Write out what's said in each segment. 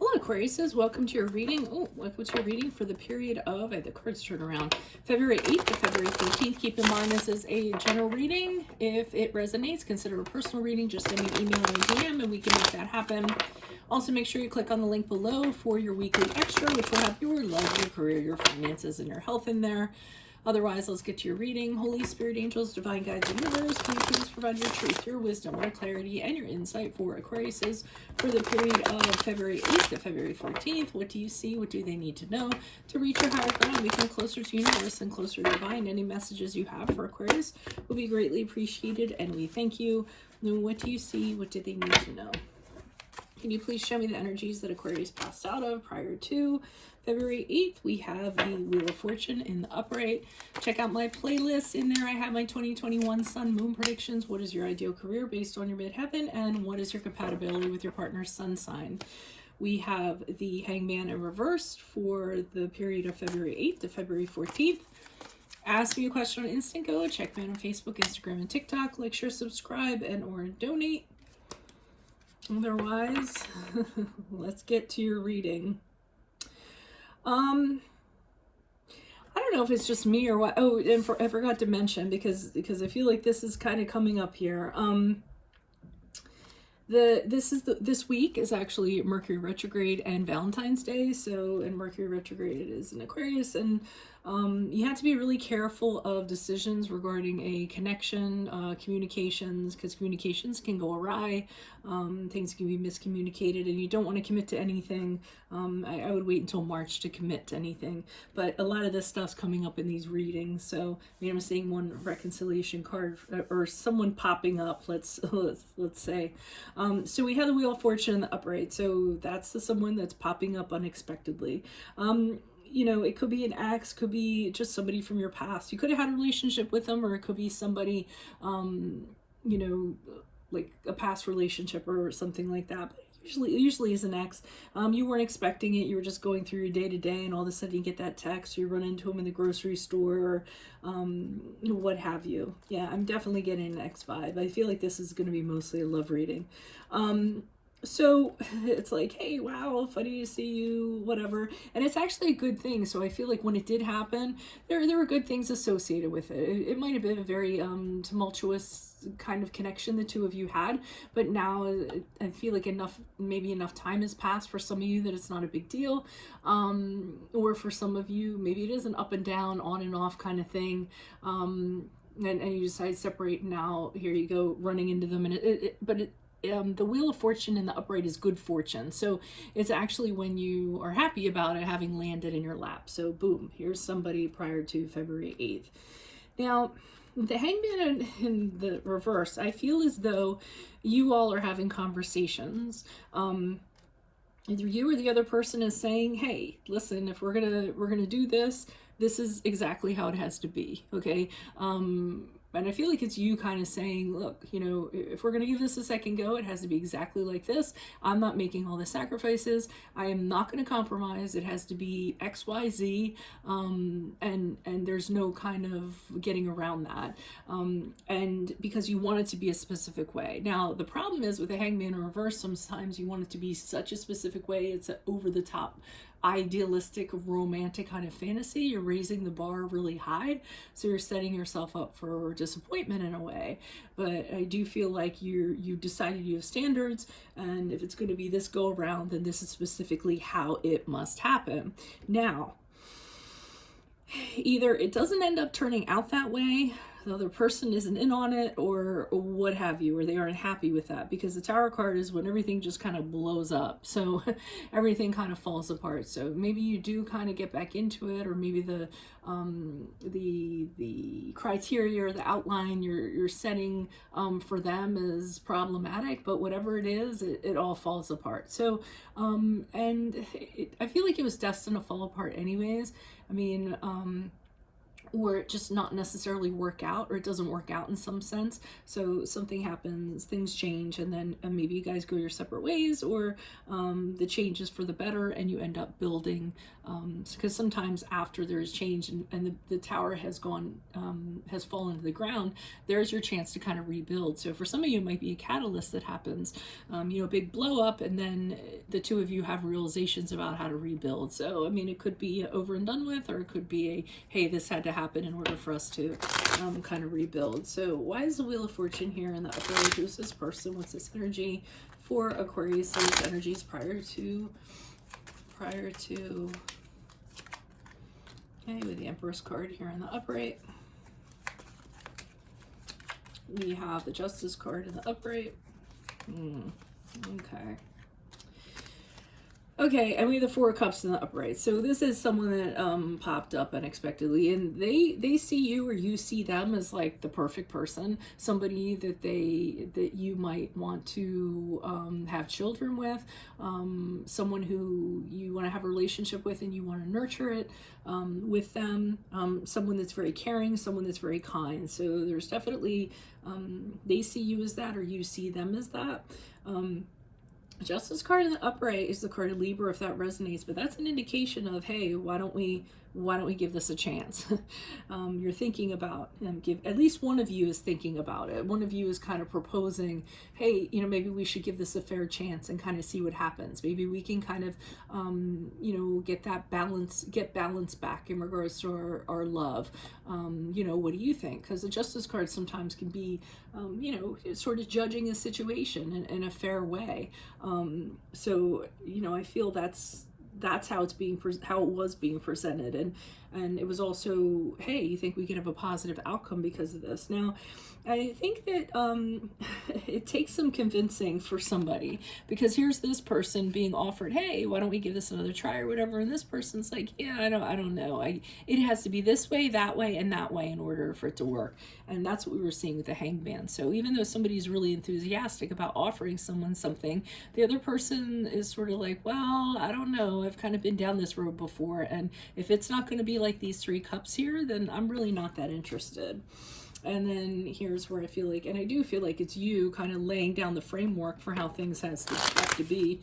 Hello, Aquariuses. Welcome to your reading. Welcome to your reading for the period of, the cards turn around, February 8th to February 14th. Keep in mind this is a general reading. If it resonates, consider a personal reading. Just send me an email or a DM and we can make that happen. Also, make sure you click on the link below for your weekly extra, which will have your love, your career, your finances, and your health in there. Otherwise, let's get to your reading. Holy Spirit, angels, divine guides, and universe, can you please provide your truth, your wisdom, your clarity, and your insight for Aquariuses for the period of February 8th to February 14th? What do you see? What do they need to know to reach your higher ground, become closer to universe and closer to divine? Any messages you have for Aquarius will be greatly appreciated, and we thank you. Then what do you see? What do they need to know? Can you please show me the energies that Aquarius passed out of prior to February 8th? We have the Wheel of Fortune in the upright. Check out my playlist. In there I have my 2021 Sun Moon predictions. What is your ideal career based on your midheaven? And what is your compatibility with your partner's sun sign? We have the Hangman in reverse for the period of February 8th to February 14th. Ask me a question on Instant Go. Check me out on Facebook, Instagram, and TikTok. Like, share, subscribe, and or donate. Otherwise, let's get to your reading. I don't know if it's just me or what. Oh, and I forgot to mention because I feel like this is kind of coming up here. This week is actually Mercury retrograde and Valentine's Day. So, in Mercury retrograde, it is in Aquarius, and you have to be really careful of decisions regarding a connection, communications, because communications can go awry, things can be miscommunicated, and you don't want to commit to anything. I would wait until March to commit to anything, but a lot of this stuff's coming up in these readings. So, I mean, I'm seeing one reconciliation card or someone popping up. Let's say. So we have the Wheel of Fortune in the upright. So that's the someone that's popping up unexpectedly. You know, it could be an ex, could be just somebody from your past. You could have had a relationship with them, or it could be somebody, you know, like a past relationship or something like that. But usually is an ex. You weren't expecting it. You were just going through your day to day, and all of a sudden you get that text. You run into them in the grocery store, or what have you. Yeah, I'm definitely getting an ex vibe. I feel like this is going to be mostly a love reading. So it's like, hey, wow, funny to see you, whatever. And it's actually a good thing. So I feel like when it did happen, there were good things associated with it. It might have been a very tumultuous kind of connection the two of you had, but now I feel like maybe enough time has passed for some of you that it's not a big deal. Or for some of you, maybe it is an up and down, on and off kind of thing. And you decide to separate, and now here you go running into them, and the Wheel of Fortune in the upright is good fortune. So it's actually when you are happy about it having landed in your lap. So boom, here's somebody prior to February 8th. Now, the Hangman in the reverse, I feel as though you all are having conversations. Either you or the other person is saying, hey, listen, if we're gonna do this, this is exactly how it has to be, okay? And I feel like it's you kind of saying, look, you know, if we're going to give this a second go, it has to be exactly like this. I'm not making all the sacrifices. I am not going to compromise. It has to be X, Y, Z. And there's no kind of getting around that. And because you want it to be a specific way. Now, the problem is with the Hangman in reverse, sometimes you want it to be such a specific way. It's an over the top, idealistic, romantic kind of fantasy. You're raising the bar really high, so you're setting yourself up for disappointment in a way. But I do feel like you decided you have standards, and if it's going to be this go around, then this is specifically how it must happen. Now, either it doesn't end up turning out that way, the other person isn't in on it, or what have you, or they aren't happy with that, because the Tower card is when everything just kind of blows up. So everything kind of falls apart. So maybe you do kind of get back into it, or maybe the criteria or the outline you're setting for them is problematic, but whatever it is, it all falls apart. So I feel like it was destined to fall apart anyways. I mean, or just not necessarily work out, or it doesn't work out in some sense. So something happens, things change, and then maybe you guys go your separate ways, or the change is for the better, and you end up building, because sometimes after there's change and the tower has gone, has fallen to the ground, there's your chance to kind of rebuild. So for some of you, it might be a catalyst that happens, you know, big blow up, and then the two of you have realizations about how to rebuild. So, I mean, it could be over and done with, or it could be a, hey, this had to happen in order for us to kind of rebuild. So why is the Wheel of Fortune here in the upper? Who's this person? What's this energy for Aquarius's energies prior to, okay, with the Empress card here in the upright. We have the Justice card in the upright. Okay. Okay, and we have the Four of Cups in the upright. So this is someone that popped up unexpectedly, and they see you, or you see them, as like the perfect person, somebody that you might want to have children with, someone who you want to have a relationship with and you want to nurture it with them, someone that's very caring, someone that's very kind. So there's definitely they see you as that, or you see them as that. Justice card in the upright is the card of Libra, if that resonates, but that's an indication of, hey, why don't we give this a chance? You're thinking about, at least one of you is thinking about it. One of you is kind of proposing, hey, you know, maybe we should give this a fair chance and kind of see what happens. Maybe we can kind of, you know, get balance back in regards to our love. You know, what do you think? Because the Justice card sometimes can be, you know, sort of judging a situation in a fair way. So, you know, I feel that's how it's how it was being presented, and it was also, hey, you think we could have a positive outcome because of this. Now, I think that it takes some convincing for somebody, because here's this person being offered, hey, why don't we give this another try or whatever, and this person's like, yeah, I don't know, it has to be this way, that way, and that way in order for it to work. And that's what we were seeing with the Hangman. So even though somebody's really enthusiastic about offering someone something, the other person is sort of like, well, I don't know, I've kind of been down this road before, and if it's not going to be like these three cups here, then I'm really not that interested. And then here's where I feel like, and I do feel like it's you kind of laying down the framework for how things have to be,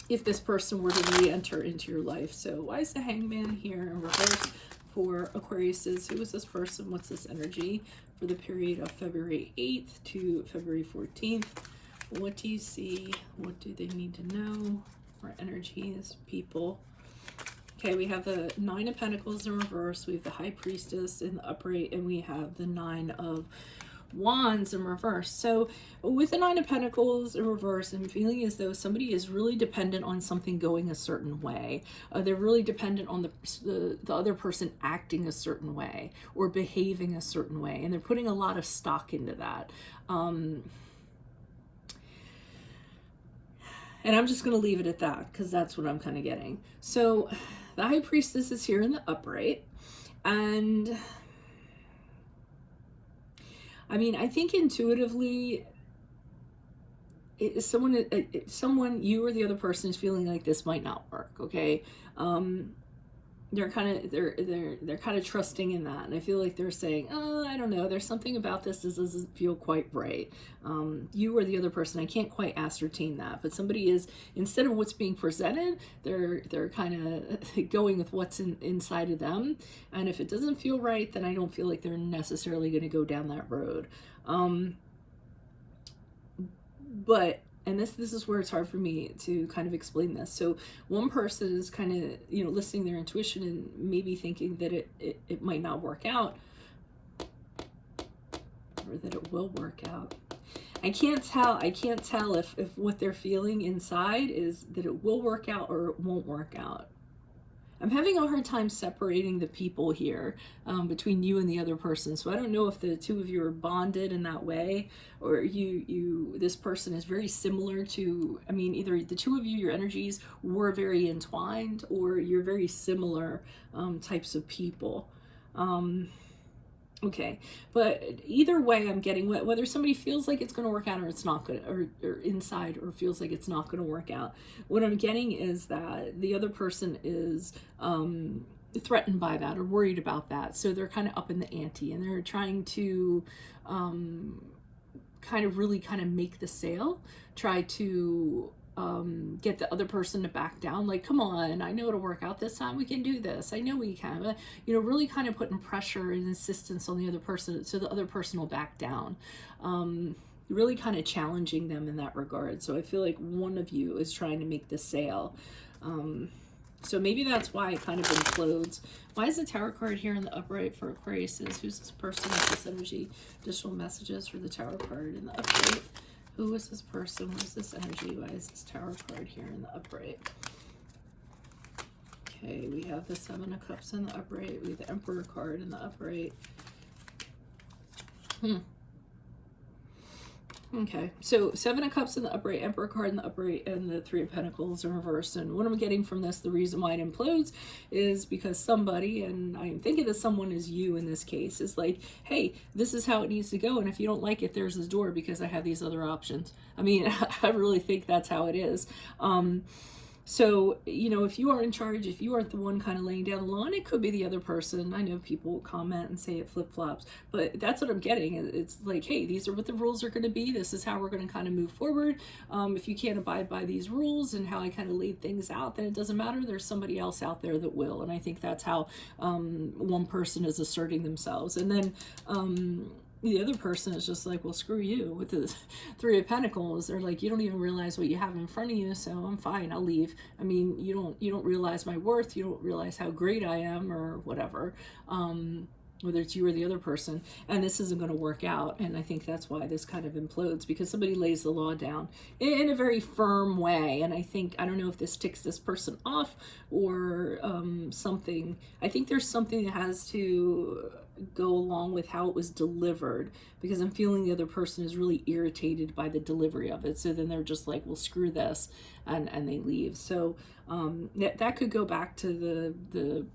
if this person were to re-enter into your life. So why is the Hangman here in reverse for Aquariuses? Who is this person? What's this energy for the period of February 8th to February 14th? What do you see? What do they need to know? Our energies, people. Okay, we have the Nine of Pentacles in reverse, we have the High Priestess in the upright, and we have the Nine of Wands in reverse. So with the Nine of Pentacles in reverse, I'm feeling as though somebody is really dependent on something going a certain way. They're really dependent on the other person acting a certain way or behaving a certain way, and they're putting a lot of stock into that. And I'm just going to leave it at that, because that's what I'm kind of getting. So the High Priestess is here in the upright. And I mean, I think intuitively, someone, you or the other person, is feeling like this might not work. Okay. They're kind of trusting in that, and I feel like they're saying, oh, I don't know, there's something about this doesn't feel quite right. You or the other person, I can't quite ascertain that, but somebody is, instead of what's being presented, they're kind of going with what's inside of them, and if it doesn't feel right, then I don't feel like they're necessarily going to go down that road. But and this is where it's hard for me to kind of explain this. So one person is kind of, you know, listening to their intuition and maybe thinking that it might not work out, or that it will work out. I can't tell if what they're feeling inside is that it will work out or it won't work out. I'm having a hard time separating the people here between you and the other person. So I don't know if the two of you are bonded in that way, or this person is very similar to, I mean, either the two of you, your energies were very entwined, or you're very similar types of people. Okay, but either way, I'm getting whether somebody feels like it's going to work out or it's not going to, or inside, or feels like it's not going to work out. What I'm getting is that the other person is threatened by that or worried about that. So they're kind of up in the ante, and they're trying to kind of really kind of make the sale, try to get the other person to back down. Like, come on, I know it'll work out this time. We can do this. I know we can. But, you know, really kind of putting pressure and insistence on the other person so the other person will back down. Really kind of challenging them in that regard. So I feel like one of you is trying to make the sale. So maybe that's why it kind of implodes. Why is the Tower card here in the upright for Aquarius? Who's this person with this energy? Additional messages for the Tower card in the upright. Who is this person? What is this energy? Why is this Tower card here in the upright? Okay, we have the Seven of Cups in the upright. We have the Emperor card in the upright. Okay, so Seven of Cups in the upright, Emperor card in the upright, and the Three of Pentacles in reverse. And what I'm getting from this, the reason why it implodes is because somebody, and I'm thinking that someone is you in this case, is like, hey, this is how it needs to go, and if you don't like it, there's this door because I have these other options. I mean, I really think that's how it is. So, you know, if you are in charge, if you aren't the one kind of laying down the law, and it could be the other person. I know people comment and say it flip-flops, but that's what I'm getting. It's like, hey, these are what the rules are going to be. This is how we're going to kind of move forward. If you can't abide by these rules and how I kind of laid things out, then it doesn't matter. There's somebody else out there that will. And I think that's how one person is asserting themselves. And then the other person is just like, well, screw you with the Three of Pentacles. They're like, you don't even realize what you have in front of you, so I'm fine, I'll leave. I mean, you don't realize my worth, you don't realize how great I am, or whatever. Whether it's you or the other person, and this isn't going to work out. And I think that's why this kind of implodes, because somebody lays the law down in a very firm way. And I think, I don't know if this ticks this person off or something. I think there's something that has to go along with how it was delivered, because I'm feeling the other person is really irritated by the delivery of it. So then they're just like, well, screw this, and they leave. So that could go back to the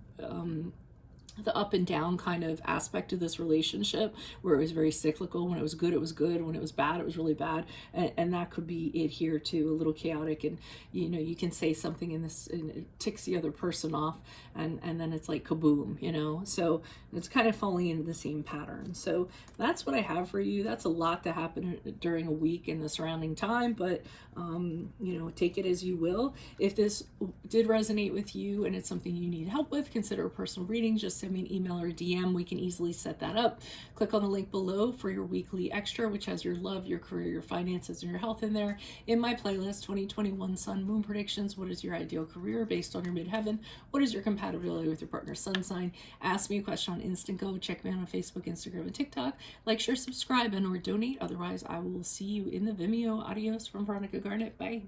up and down kind of aspect of this relationship, where it was very cyclical. When it was good, it was good. When it was bad, it was really bad. And that could be it here too, a little chaotic. And, you know, you can say something in this and it ticks the other person off, and then it's like kaboom, you know? So it's kind of falling into the same pattern. So that's what I have for you. That's a lot to happen during a week in the surrounding time, but, you know, take it as you will. If this did resonate with you and it's something you need help with, consider a personal reading. Just send me an email or DM. We can easily set that up. Click on the link below for your weekly extra, which has your love, your career, your finances, and your health in there. In my playlist, 2021 Sun Moon Predictions. What is your ideal career based on your midheaven? What is your compatibility with your partner's sun sign? Ask me a question on Instant Go. Check me out on Facebook, Instagram, and TikTok. Like, share, subscribe, and or donate. Otherwise, I will see you in the Vimeo. Adios from Veronica Garnet. Bye.